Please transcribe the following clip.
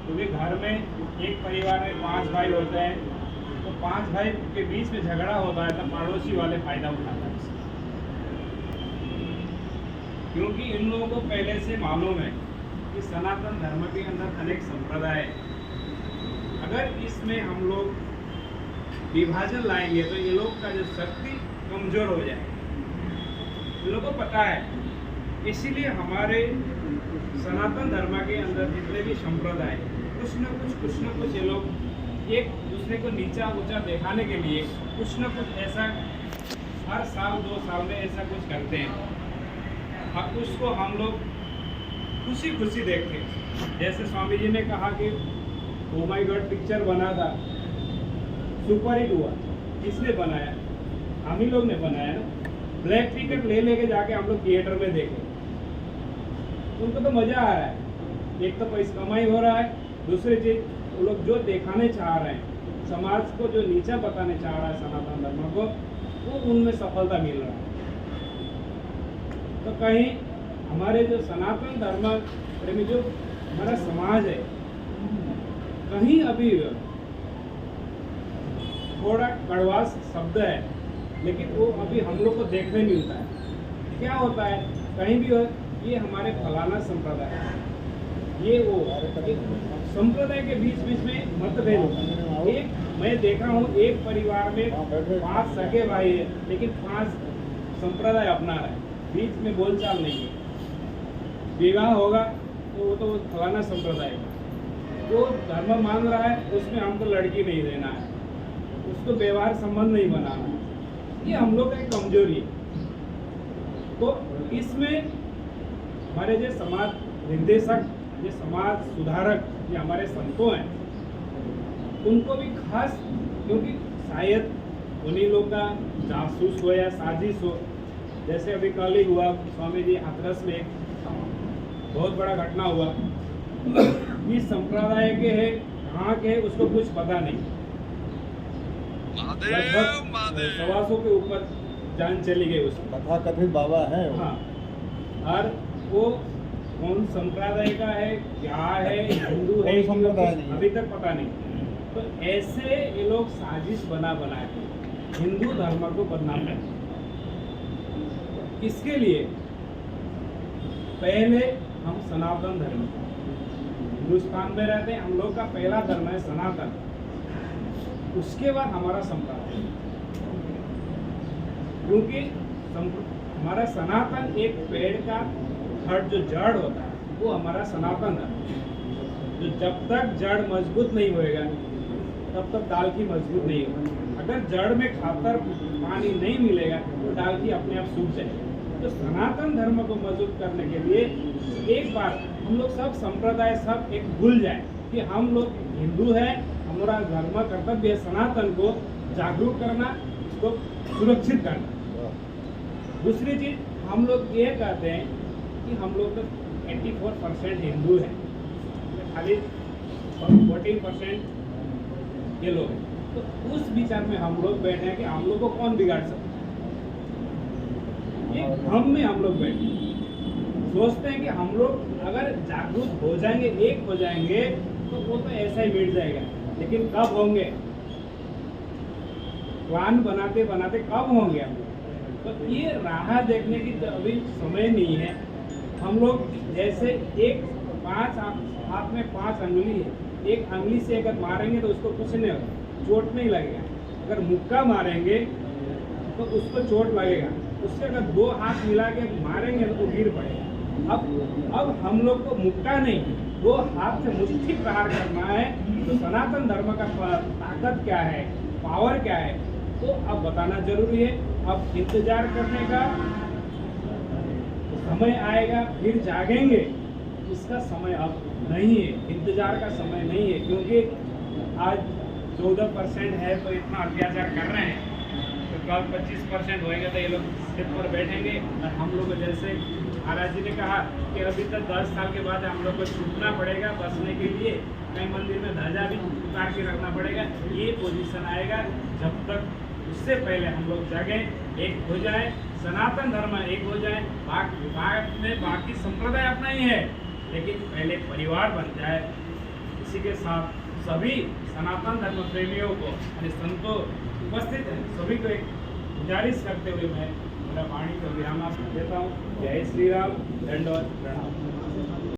क्योंकि घर में एक परिवार में 5 भाई होते हैं, तो 5 भाई के बीच में झगड़ा होता है तो पड़ोसी वाले फायदा उठाते हैं इससे। क्योंकि इन लोगों को पहले से मालूम है कि सनातन धर्म के अंदर अनेक संप्रदाय है। अगर इसमें हम लोग विभाजन लाएंगे तो ये लोग का जो शक्ति कमजोर हो जाएगी, इन लोगों को पता है। इसीलिए हमारे सनातन धर्म के अंदर जितने भी संप्रदाय कुछ न कुछ ये लोग एक दूसरे को नीचा ऊंचा दिखाने के लिए कुछ न कुछ ऐसा हर साल 2 साल में ऐसा कुछ करते हैं, और उसको हम लोग खुशी खुशी देखते हैं। जैसे स्वामी जी ने कहा कि ओ माय गॉड पिक्चर बना था, सुपर हिट हुआ, किसने बनाया? हम ही लोग ने बनाया ना। ब्लैक टिकट ले लेके जाके हम लोग थिएटर में देखे, उनको तो मज़ा आ रहा है। एक तो पैसा कमाई हो रहा है, दूसरी चीज़ वो लोग जो दिखाने चाह रहे हैं, समाज को जो नीचा बताने चाह रहा है सनातन धर्म को, वो उनमें सफलता मिल रहा है। तो कहीं हमारे जो सनातन धर्म प्रेमी जो हमारा समाज है, कहीं अभी थोड़ा कड़वा शब्द है, लेकिन वो अभी हम लोग को देखने मिलता है। क्या होता है, कहीं भी हो, ये हमारे फलाना संप्रदाय है, ये वो संप्रदाय के बीच में मतभेद होता है। एक मैं देखा हूँ, एक परिवार में 5 सगे भाई है, लेकिन 5 संप्रदाय अपना रहा है, बीच में बोलचाल नहीं है। विवाह होगा तो वो तो फलाना संप्रदाय है, वो धर्म मान रहा है, उसमें हमको लड़की नहीं देना है, उसको व्यवहार संबंध नहीं बनाना है। ये हम लोग का एक कमजोरी है। तो इसमें हमारे जो समाज निर्देशक, ये समाज सुधारक, ये हमारे संतों हैं, उनको भी खास, क्योंकि शायद उन्हीं लोग का जासूस हो या साजिश हो। जैसे अभी कल ही हुआ, स्वामी जी हाथरस में एक बहुत बड़ा घटना हुआ। इस संप्रदाय के है, कहाँ के है, उसको कुछ पता नहीं। लगभग 125 के ऊपर जान चली गई उसकी। कथा कथित बाबा है। हाँ, और वो कौन संप्रदाय का है, क्या है, हिंदू है, अभी तक पता नहीं। तो ऐसे ये लोग साजिश बना के हिंदू धर्म को बदनाम करते। इसके लिए पहले हम सनातन धर्म, हिंदुस्तान में रहते हैं, हम लोग का पहला धर्म है सनातन, उसके बाद हमारा संप्रदाय। क्योंकि हमारा सनातन एक पेड़ का थर्ड जो जड़ होता है, वो हमारा सनातन है। जो जब तक जड़ मजबूत नहीं होएगा तब तक डाल की मजबूत नहीं होगी। अगर जड़ में खातर पानी नहीं मिलेगा तो डाल की अपने आप सूख जाएगी। तो सनातन धर्म को मजबूत करने के लिए एक बार हम लोग सब संप्रदाय सब एक भूल जाए कि हम लोग हिंदू हैं, हमारा धर्म कर्तव्य है सनातन को जागरूक करना, इसको सुरक्षित करना। दूसरी चीज हम लोग ये कहते हैं कि हम लोग तो 84% हिंदू हैं, खाली 14% ये लोग हैं। तो उस विचार में हम लोग बैठे हैं कि हम लोग को कौन बिगाड़ सकता है। ये हम में हम लोग बैठे सोचते हैं कि हम लोग अगर जागरूक हो जाएंगे, एक हो जाएंगे, तो वो तो ऐसा ही मिट जाएगा। लेकिन कब होंगे, प्लान बनाते बनाते कब होंगे हम लोग? तो ये राह देखने की तो अभी समय नहीं है। हम लोग जैसे एक 5 हाथ में 5 अंगुली है, एक अंगुली से अगर मारेंगे तो उसको कुछ नहीं होगा, चोट नहीं लगेगा। अगर मुक्का मारेंगे तो उसको चोट लगेगा, उससे अगर 2 हाथ मिला के मारेंगे तो वो गिर पड़ेगा। अब हम लोग को मुक्का नहीं, 2 हाथ से मुट्ठी प्रहार करना है। तो सनातन धर्म का ताकत क्या है, पावर क्या है, तो अब बताना जरूरी है। अब इंतजार करने का समय आएगा, फिर जागेंगे, इसका समय अब नहीं है, इंतजार का समय नहीं है। क्योंकि आज 14% है तो इतना अत्याचार कर रहे हैं, तो कल 25% होएगा तो ये लोग सिर पर बैठेंगे। और हम लोग जैसे महाराज जी ने कहा कि अभी तक 10 साल के बाद हम लोग को छूटना पड़ेगा बसने के लिए, कहीं मंदिर में ध्वजा भी उतार के रखना पड़ेगा। ये पोजीशन आएगा, जब तक उससे पहले हम लोग जागें, एक हो जाए, सनातन धर्म एक हो जाए। बाकी संप्रदाय अपना ही है, लेकिन पहले परिवार बन जाए, इसी के साथ सभी सनातन धर्म प्रेमियों को यानी संतों उपस्थित हैं सभी को एक गुजारिश करते हुए मैं मेरा वाणी को विराम देता हूँ। जय श्री राम, दंडवत प्रणाम।